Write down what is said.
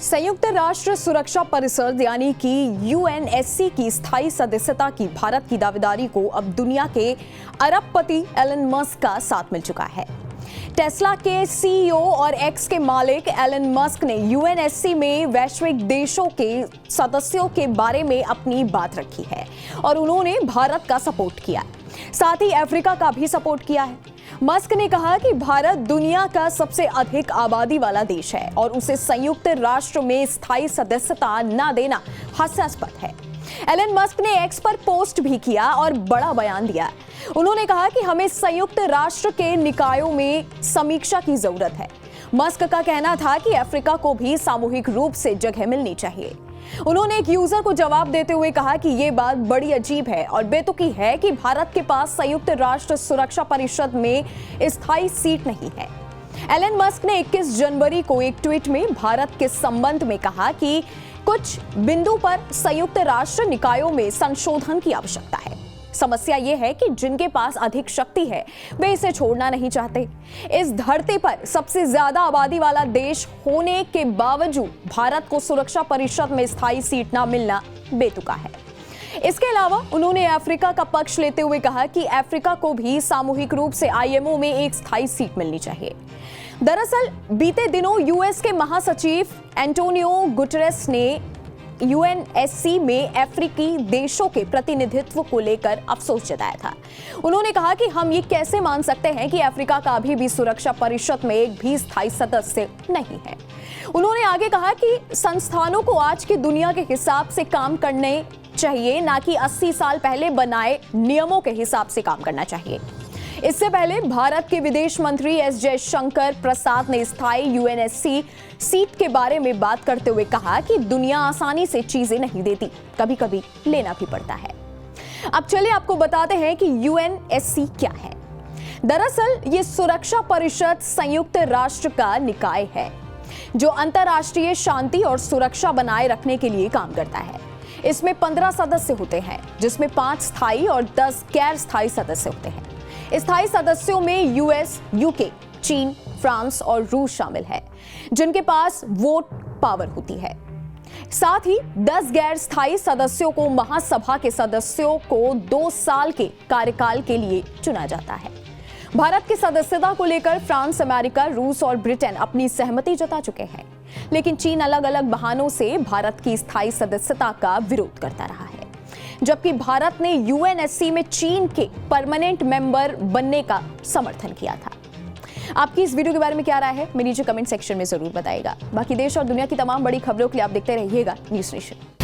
संयुक्त राष्ट्र सुरक्षा परिषद यानी कि यूएनएससी की स्थायी सदस्यता की भारत की दावेदारी को अब दुनिया के अरबपति एलन मस्क का साथ मिल चुका है। टेस्ला के सीईओ और एक्स के मालिक एलन मस्क ने यूएनएससी में वैश्विक देशों के सदस्यों के बारे में अपनी बात रखी है और उन्होंने भारत का सपोर्ट किया, साथ ही अफ्रीका का भी सपोर्ट किया है। मस्क ने कहा कि भारत दुनिया का सबसे अधिक आबादी वाला देश है और उसे संयुक्त राष्ट्र में स्थायी सदस्यता न देना हास्यास्पद है। एलन मस्क ने एक्स पर पोस्ट भी किया और बड़ा बयान दिया। उन्होंने कहा कि हमें संयुक्त राष्ट्र के निकायों में समीक्षा की जरूरत है। मस्क का कहना था कि अफ्रीका को भी सामूहिक रूप से जगह मिलनी चाहिए। उन्होंने एक यूजर को जवाब देते हुए कहा कि यह बात बड़ी अजीब है और बेतुकी है कि भारत के पास संयुक्त राष्ट्र सुरक्षा परिषद में स्थायी सीट नहीं है। एलन मस्क ने 21 जनवरी को एक ट्वीट में भारत के संबंध में कहा कि कुछ बिंदु पर संयुक्त राष्ट्र निकायों में संशोधन की आवश्यकता है। समस्या यह है कि जिनके पास अधिक शक्ति है वे इसे छोड़ना नहीं चाहते। इस धरती पर सबसे ज्यादा आबादी वाला देश होने के बावजूद भारत को सुरक्षा परिषद में स्थायी सीट न मिलना बेतुका है। इसके अलावा उन्होंने अफ्रीका का पक्ष लेते हुए कहा कि अफ्रीका को भी सामूहिक रूप से आईएमओ में एक स्थायी सीट मिलनी चाहिए। दरअसल बीते दिनों यूएस के महासचिव एंटोनियो गुटेरेस ने यूएनएससी में अफ्रीकी देशों के प्रतिनिधित्व को लेकर अफसोस जताया था। उन्होंने कहा कि हम ये कैसे मान सकते हैं कि अफ्रीका का अभी भी सुरक्षा परिषद में एक भी स्थायी सदस्य नहीं है। उन्होंने आगे कहा कि संस्थानों को आज की दुनिया के हिसाब से काम करने चाहिए, ना कि 80 साल पहले बनाए नियमों के हिसाब से काम करना चाहिए। इससे पहले भारत के विदेश मंत्री एस जयशंकर प्रसाद ने स्थायी यूएनएससी सीट के बारे में बात करते हुए कहा कि दुनिया आसानी से चीजें नहीं देती, कभी कभी लेना भी पड़ता है। अब चलिए आपको बताते हैं कि यूएनएससी क्या है। दरअसल ये सुरक्षा परिषद संयुक्त राष्ट्र का निकाय है जो अंतर्राष्ट्रीय शांति और सुरक्षा बनाए रखने के लिए काम करता है। इसमें 15 सदस्य होते हैं जिसमें 5 स्थायी और 10 गैर स्थायी सदस्य होते हैं। स्थायी सदस्यों में यूएस, यूके, चीन, फ्रांस और रूस शामिल है जिनके पास वोट पावर होती है। साथ ही 10 गैर स्थायी सदस्यों को महासभा के सदस्यों को 2 साल के कार्यकाल के लिए चुना जाता है। भारत की सदस्यता को लेकर फ्रांस, अमेरिका, रूस और ब्रिटेन अपनी सहमति जता चुके हैं, लेकिन चीन अलग अलग बहानों से भारत की स्थायी सदस्यता का विरोध करता रहा है, जबकि भारत ने यूएनएससी में चीन के परमानेंट मेंबर बनने का समर्थन किया था। आपकी इस वीडियो के बारे में क्या राय है, मेरे नीचे कमेंट सेक्शन में जरूर बताइएगा। बाकी देश और दुनिया की तमाम बड़ी खबरों के लिए आप देखते रहिएगा न्यूज़ नेशन।